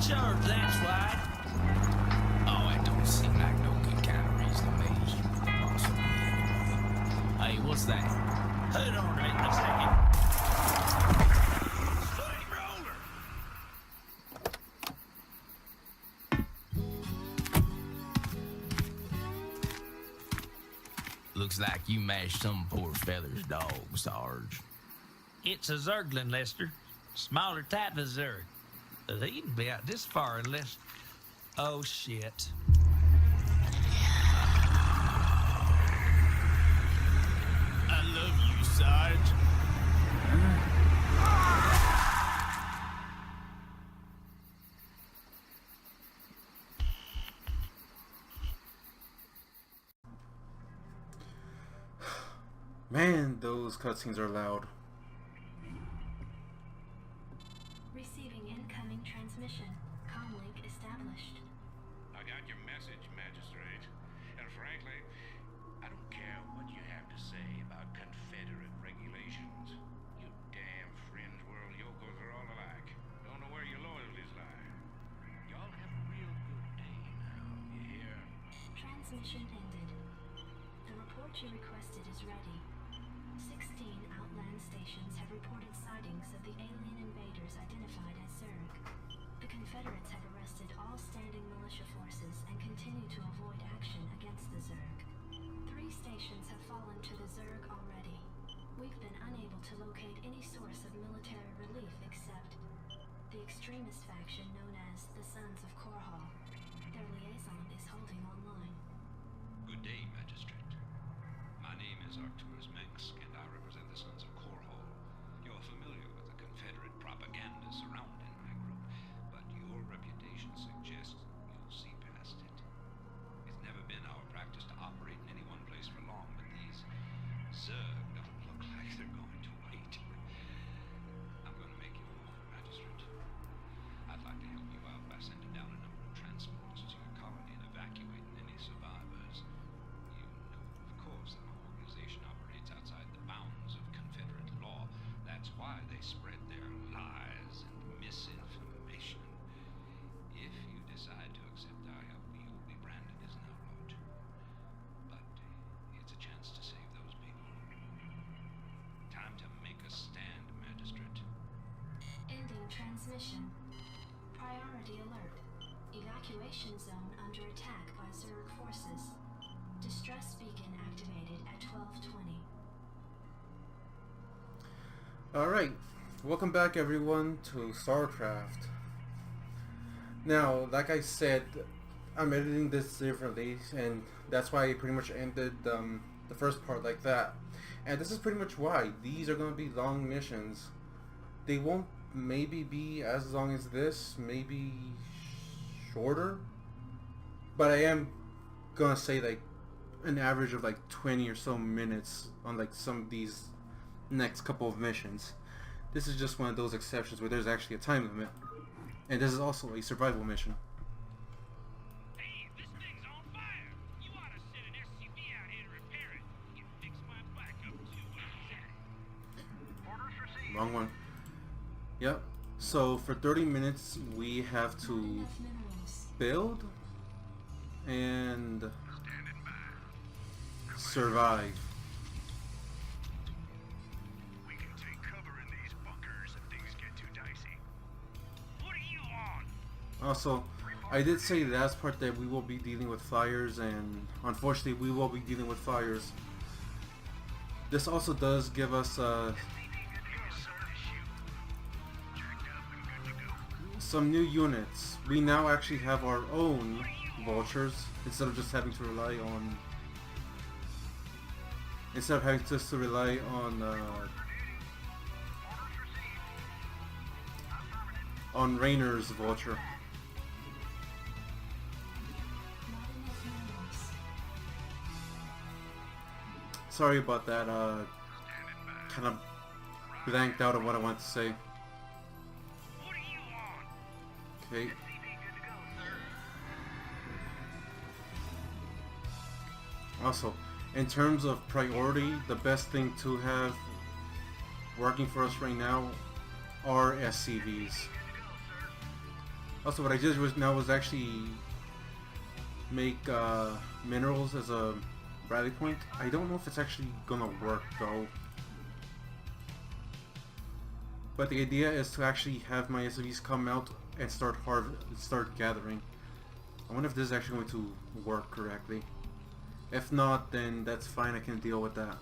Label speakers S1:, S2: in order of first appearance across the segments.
S1: charge, that's why.
S2: Oh, it don't seem like no good kind of reason to me. Possibly anyway. Hey, what's that?
S1: Hold on a second. Steamroller!
S2: Looks like you mashed some poor fella's dog, Sarge.
S1: It's a Zerglin, Lester. Smaller type of Zerg. They can be out this far unless... Oh, shit.
S2: I love you, Sarge.
S3: Man, those cutscenes are loud.
S4: Receiving incoming transmission. Comlink established.
S5: I got your message, Magistrate. And frankly, I don't care what you have to say about Confederate regulations. You damn fringe world yokels are all alike. Don't know where your loyalties lie. Y'all have a real good day now, you hear?
S4: Transmission ended. The report you requested is ready. 16 outland stations have reported sightings of the alien invaders identified as Zerg. The Confederates have arrested all standing militia forces and continue to avoid action against the Zerg. 3 stations have fallen to the Zerg already. We've been unable to locate any source of military relief except the extremist faction known as the Sons of Korhal. Their liaison is holding online.
S5: Good day, Magistrate. My name is Arcturus Mensk, and I represent the Sons of Korhal. You're familiar with the Confederate propaganda surrounding my group, but your reputation suggests you'll see past it. It's never been our practice to operate in any one place for long, but these Zerg don't look like they're going to wait. I'm going to make you a offer, Magistrate. I'd like to help you out by sending down a number of transporters to your colony and evacuating any survivors. You know, of course, that my organization operates outside the bounds of Confederate law. That's why they spread their lies and misinformation. If you decide to accept our help, you'll be branded as an outlaw. But it's a chance to save those people. Time to make a stand, Magistrate.
S4: Ending transmission. Priority alert. Evacuation zone under attack by Zerg forces. Distress beacon activated at 12:20.
S3: Alright, welcome back everyone to Starcraft. Now, like I said, I'm editing this differently, and that's why I pretty much ended the first part like that. And this is pretty much why. These are going to be long missions. They won't maybe be as long as this, maybe shorter, but I am going to say like an average of like 20 or so minutes on like some of these next couple of missions. This is just one of those exceptions where there's actually a time limit, and this is also a survival mission.
S5: Hey, this thing's on fire! You ought to send an SCV out here to repair it. You can fix my backup too. Orders received.
S3: Wrong one. Yep. So for 30 minutes we have
S4: Not
S3: to
S4: enough minerals.
S3: build and
S5: Standing by.
S3: survive.
S5: We can take cover in these bunkers if things get too dicey. What are you on?
S3: Also, I did say last part that we will be dealing with fires, and unfortunately we will be dealing with fires. This also does give us some new units. We now actually have our own vultures instead of just having to rely on on Rainer's vulture.
S4: Not enough minerals.
S3: Sorry about that. Kind of blanked out on what I wanted to say.
S5: What are you on?
S3: Okay. Also, in terms of priority, the best thing to have working for us right now are SCVs. Also, what I did was actually make minerals as a rally point. I don't know if it's actually gonna work though. But the idea is to actually have my SUVs come out and start gathering. I wonder if this is actually going to work correctly. If not, then that's fine. I can deal with that.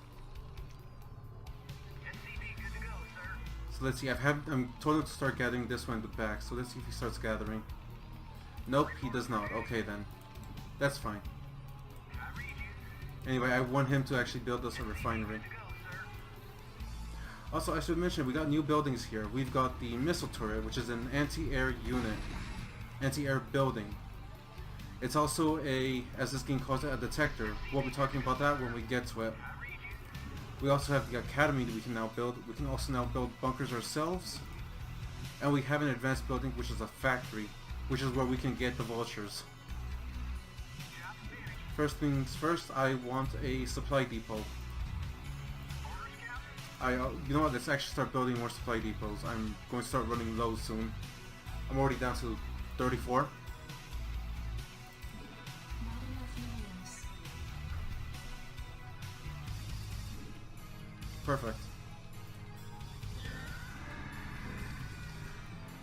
S3: So let's see. I'm told him to start gathering this one back. So let's see if he starts gathering. Nope, he does not. Okay then, that's fine. Anyway, I want him to actually build us a refinery. Also, I should mention, we got new buildings here. We've got the missile turret, which is an anti-air unit, anti-air building. It's also a, as this game calls it, a detector. We'll be talking about that when we get to it. We also have the academy that we can now build. We can also now build bunkers ourselves. And we have an advanced building, which is a factory, which is where we can get the vultures. First things first, I want a supply depot. You know what, let's actually start building more supply depots. I'm going to start running low soon. I'm already down to 34.
S4: Not enough minerals.
S3: Perfect.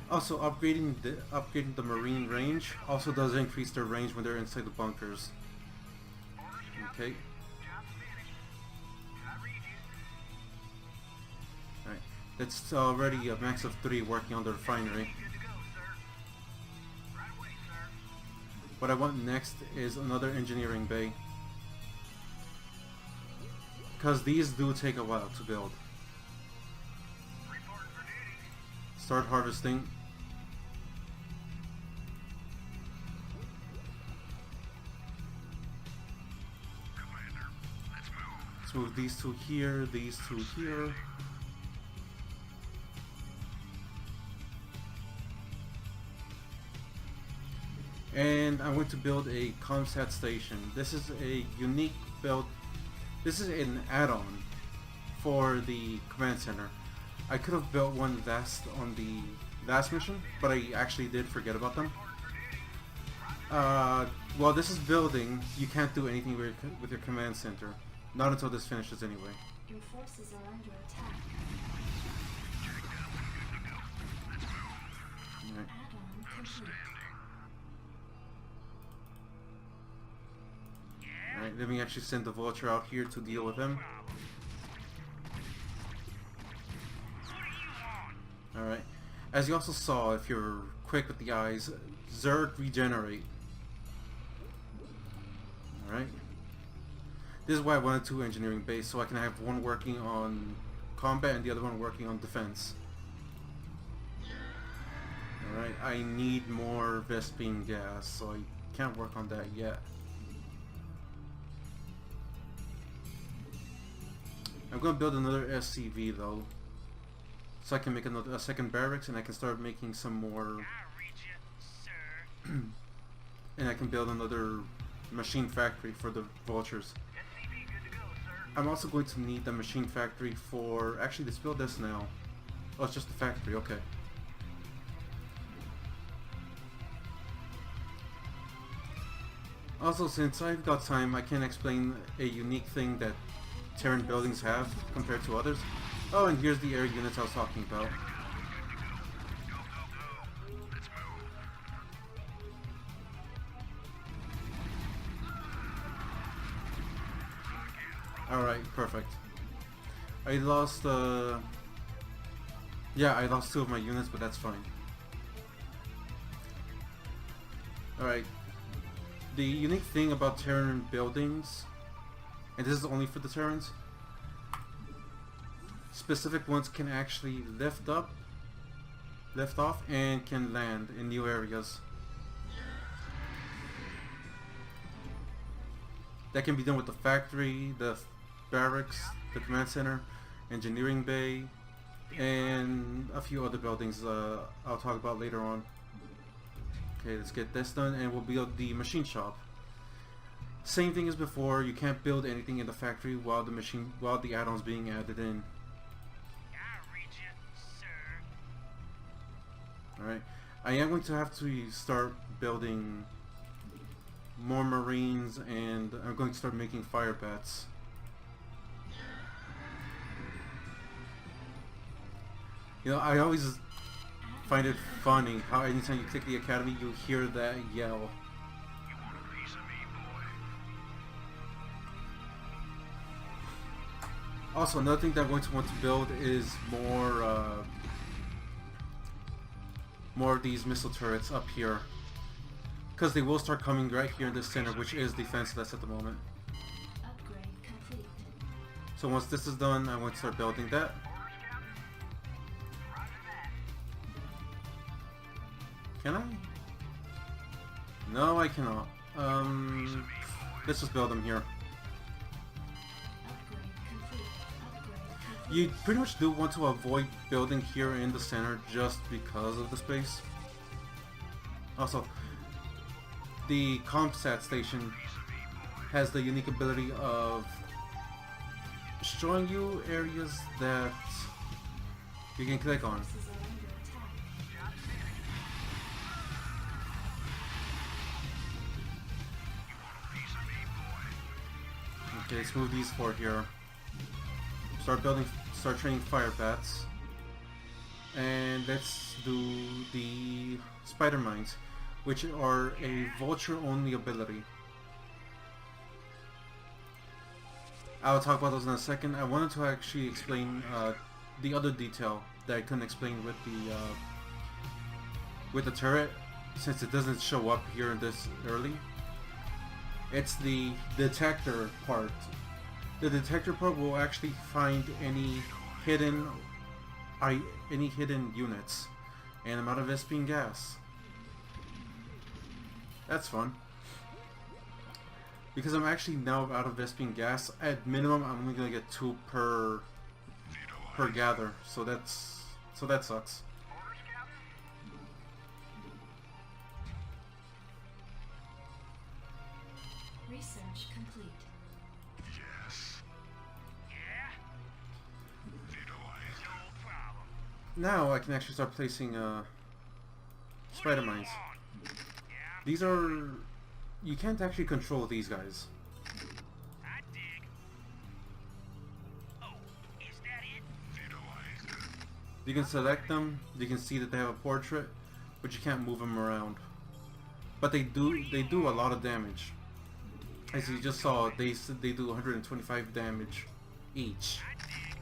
S3: Also, upgrading the marine range also does increase their range when they're inside the bunkers. Okay. Alright. That's already a max of 3 working on the refinery. What I want next is another engineering bay. Because these do take a while to build. Start harvesting. Let's move these two here, these two here. And I'm going to build a ComSat station. This is a unique build. This is an add-on for the command center. I could have built one on the last mission, but I actually did forget about them. While this is building, you can't do anything with your command center. Not until this finishes anyway.
S4: Your forces are under attack.
S3: Alright.
S4: Add-on complete.
S3: Alright, let me actually send the vulture out here to deal with him. Alright. As you also saw, if you're quick with the eyes, Zerg regenerate. Alright. This is why I wanted 2 engineering bases, so I can have one working on combat and the other one working on defense. Alright, I need more Vespine gas, so I can't work on that yet. I'm gonna build another SCV though, so I can make a second barracks, and I can start making some more. And I can build another machine factory for the vultures. I'm also going to need the machine factory for. Actually, let's build this now. Oh, it's just a factory. Okay. Also, since I've got time, I can explain a unique thing that Terran buildings have compared to others. Oh, and here's the air units I was talking about. Alright, perfect. I lost, yeah, I lost 2 of my units, but that's fine. Alright. The unique thing about Terran buildings, and this is only for the Terrans, specific ones can actually lift off, and can land in new areas. That can be done with the factory, the barracks, the command center, engineering bay, and a few other buildings I'll talk about later on. Okay, let's get this done, and we'll build the machine shop. Same thing as before, you can't build anything in the factory while the add-ons being added in. Alright, I am going to have to start building more Marines, and I'm going to start making fire bats. You know, I always find it funny how anytime you click the academy, you hear that yell. Also, another thing that I'm going to want to build is more of these missile turrets up here, because they will start coming right here in the center, which is defenseless at the moment.
S4: Upgrade complete.
S3: So once this is done, I want to start building that. Can I? No, I cannot. Let's just build them here.
S4: Upgrade complete. Upgrade complete.
S3: You pretty much do want to avoid building here in the center just because of the space. Also, the CompSat station has the unique ability of showing you areas that you can click on.
S4: Forces are under attack.
S3: Okay, let's move these four here. Start training fire bats. And let's do the spider mines, which are a vulture only ability. I'll talk about those in a second. I wanted to actually explain the other detail that I couldn't explain with the turret, since it doesn't show up here in this early. It's the detector part. The detector part will actually find any hidden units, and I'm out of Vespine gas. That's fun. Because I'm actually now out of Vespine gas, at minimum I'm only gonna get 2 per gather, so that sucks.
S4: Research complete.
S3: Now I can actually start placing spider mines. These are... you can't actually control these guys.
S6: I dig. Oh, is that it?
S3: You can select them, you can see that they have a portrait, but you can't move them around. But they do a lot of damage. As you just saw, they do 125 damage each.
S6: I dig.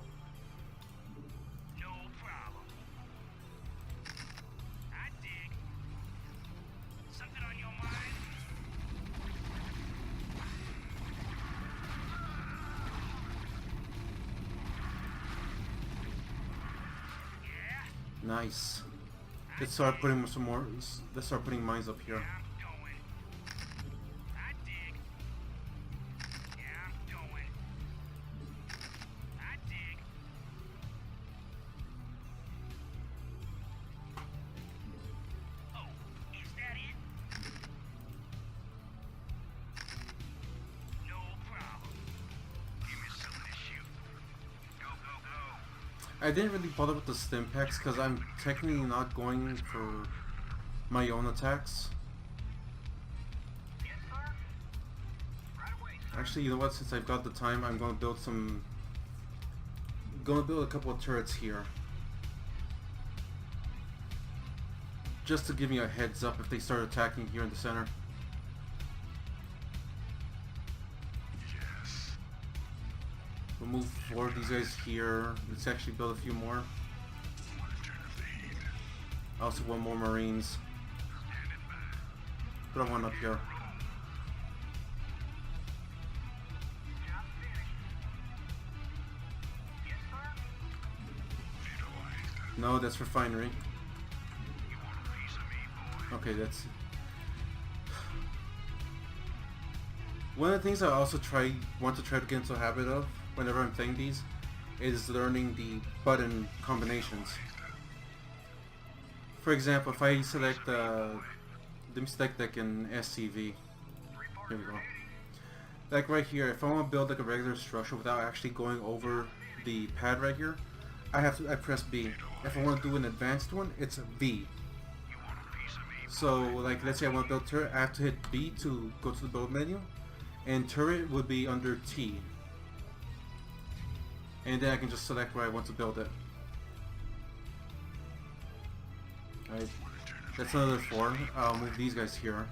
S6: No problem. I dig. Something on your mind? Yeah,
S3: Nice. Let's start putting some more. Let's start putting mines up here.
S6: I'm going. I dig. Yeah, I'm going. I dig. Oh, is that it? No problem. Give me something to shoot. Go, go, go.
S3: I didn't really bother with the stim packs because I'm technically not going for my own attacks.
S6: Yes, sir. Right away, sir.
S3: Actually, you know what? Since I've got the time, I'm going to build some. Going to build a couple of turrets here, just to give me a heads up if they start attacking here in the center. We'll move 4 of these guys here. Let's actually build a few more. Also, 1 more Marines. Put one up here. No, that's refinery. Okay, that's... One of the things I also want to try to get into a habit of whenever I'm playing these is learning the button combinations. For example, if I select let me select like an SCV. Here we go. Like right here, if I want to build like a regular structure without actually going over the pad right here, I press B. If I want to do an advanced one, it's V. So, like, let's say I want to build turret, I have to hit B to go to the build menu, and turret would be under T. And then I can just select where I want to build it. Alright, that's another 4. I'll move these guys here.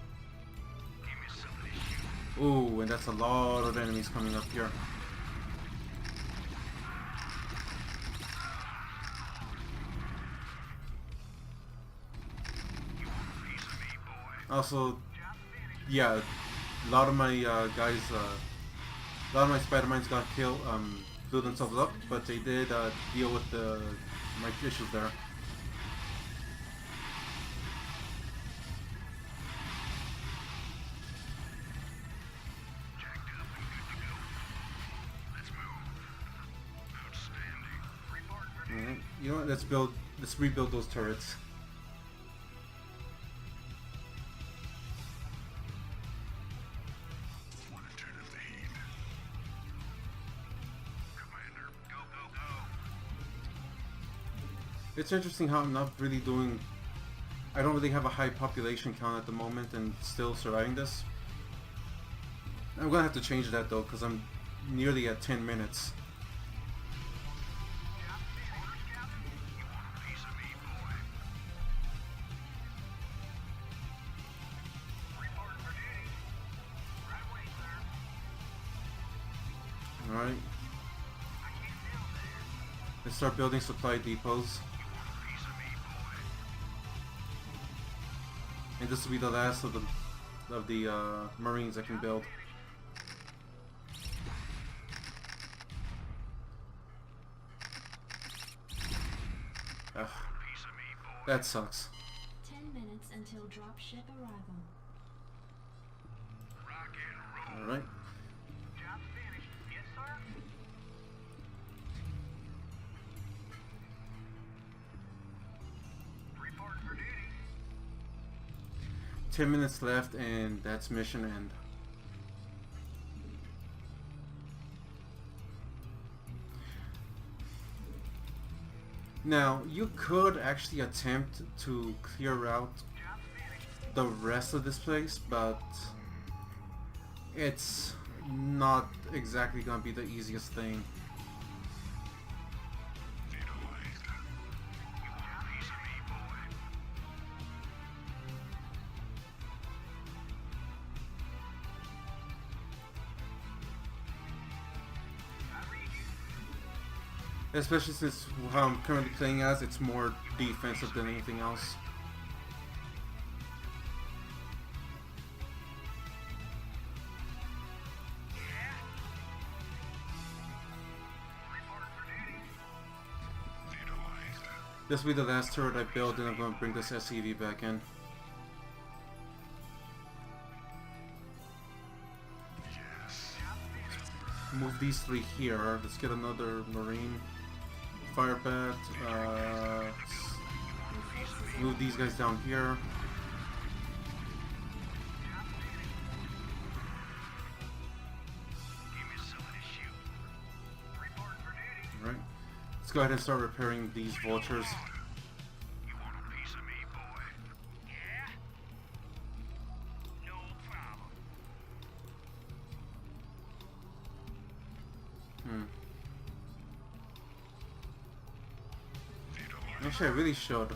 S3: Ooh, and that's a lot of enemies coming up here. Also, yeah, a lot of my guys, a lot of my Spider-Mines got killed, blew themselves up, but they did deal with my issues there. Alright, you know what, let's rebuild those turrets. It's interesting how I'm not really doing... I don't really have a high population count at the moment and still surviving this. I'm gonna have to change that though, because I'm nearly at 10 minutes. Alright. Let's start building supply depots. And this will be the last of the Marines I can build. Ugh. That sucks.
S4: 10 minutes until dropship arrival.
S3: Alright.
S6: Job finished. Yes, sir?
S3: 10 minutes left and that's mission end. Now, you could actually attempt to clear out the rest of this place, but it's not exactly gonna be the easiest thing. Especially since how I'm currently playing as, it's more defensive than anything else. This will be the last turret I build, and I'm going to bring this SCV back in. Move these 3 here. Let's get another Marine. Fire bat. Move these guys down here. Alright. Let's go ahead and start repairing these vultures.
S6: You want a piece of me, boy? Yeah? No problem.
S3: Actually, I really should.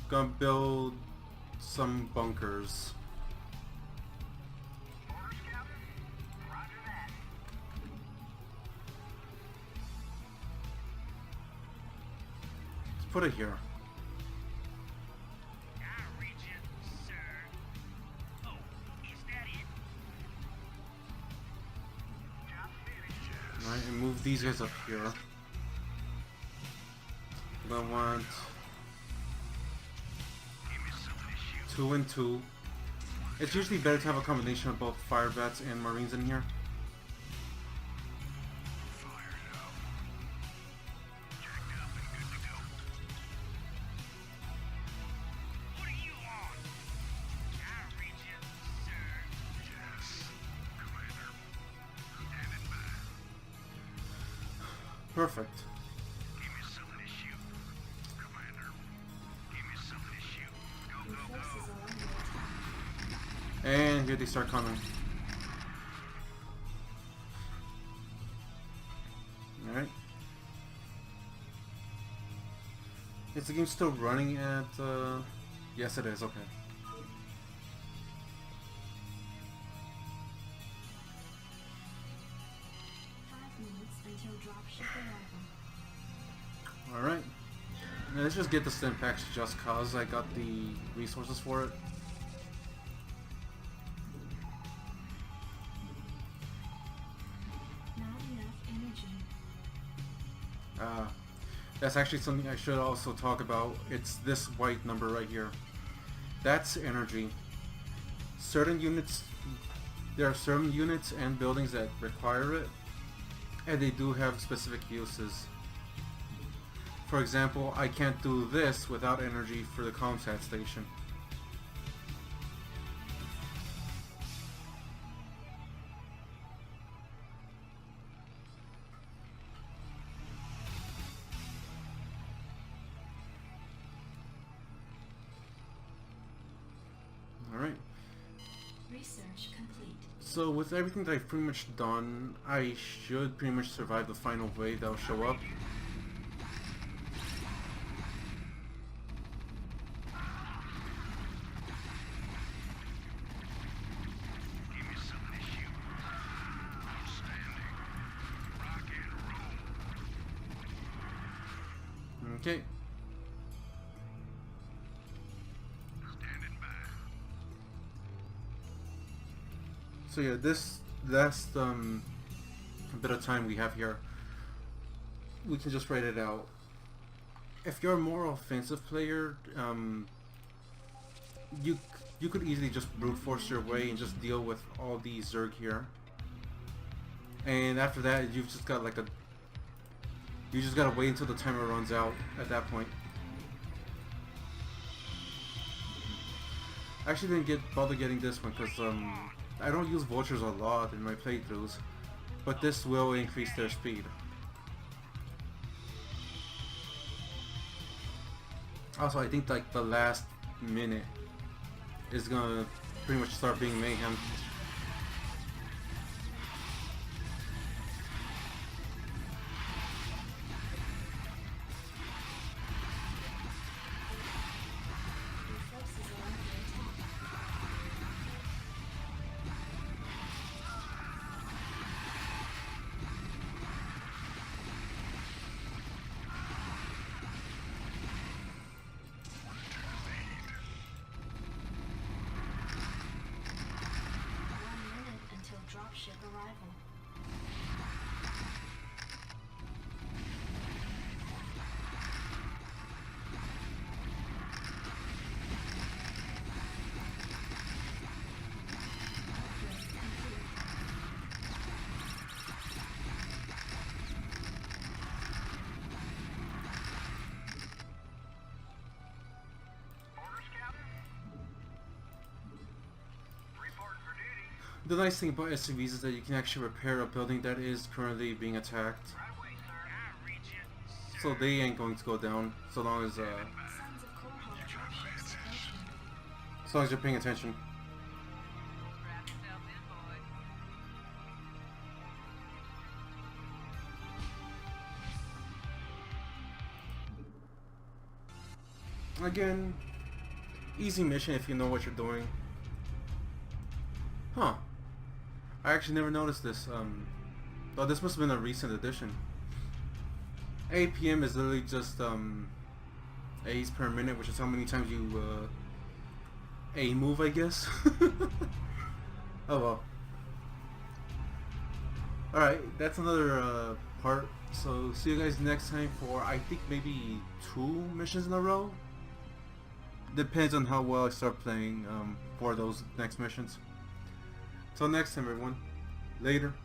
S3: Gonna build some bunkers. Let's put it here.
S6: I read you, sir. Oh, is that it? Job finished.
S3: Alright, and move these guys up here. I want 2 and 2. It's usually better to have a combination of both fire bats and Marines in here.
S6: What do you want? I read you, sir. Yes, Commander. Standing by.
S3: Perfect.
S6: Give me something to shoot, Commander.
S3: And here they start coming. Alright. Is the game still running at, yes it is, okay.
S4: Until dropship arrival.
S3: Alright. Now let's just get the stim packs just cause I got the resources for it.
S4: Not enough energy.
S3: That's actually something I should also talk about. It's this white number right here. That's energy. Certain units, there are certain units and buildings that require it, and they do have specific uses. For example, I can't do this without energy for the ComSat station. Alright.
S4: Research complete.
S3: So with everything that I've pretty much done, I should pretty much survive the final wave that'll show up.
S6: Give me something to shoot. Outstanding. Rock and roll.
S3: Okay.
S6: Standing by.
S3: So yeah, this last bit of time we have here, we can just write it out. If you're a more offensive player, you could easily just brute force your way and just deal with all the Zerg here. And after that, you've just got like you just gotta wait until the timer runs out at that point. I actually didn't bother getting this one because I don't use vultures a lot in my playthroughs, but this will increase their speed. Also, I think like the last minute is gonna pretty much start being mayhem.
S4: Your forces are under attack. Until dropship arrival. Upgrade complete.
S6: Orders, Captain? Reporting for duty.
S3: The nice thing about SCVs is that you can actually repair a building that is currently being attacked,
S6: Right away, sir. I reach it.
S3: so they ain't going to go down so long as
S4: Sons of Korhal dropships approaching.
S3: you're paying attention.
S7: Strap yourself in, boy.
S3: Again, easy mission if you know what you're doing. Huh. I actually never noticed this. Oh, this must have been a recent addition. APM is literally just A's per minute, which is how many times you A move, I guess. Oh well. Alright, that's another part. So see you guys next time for, I think, maybe 2 missions in a row. Depends on how well I start playing for those next missions. Till next time, everyone. Later.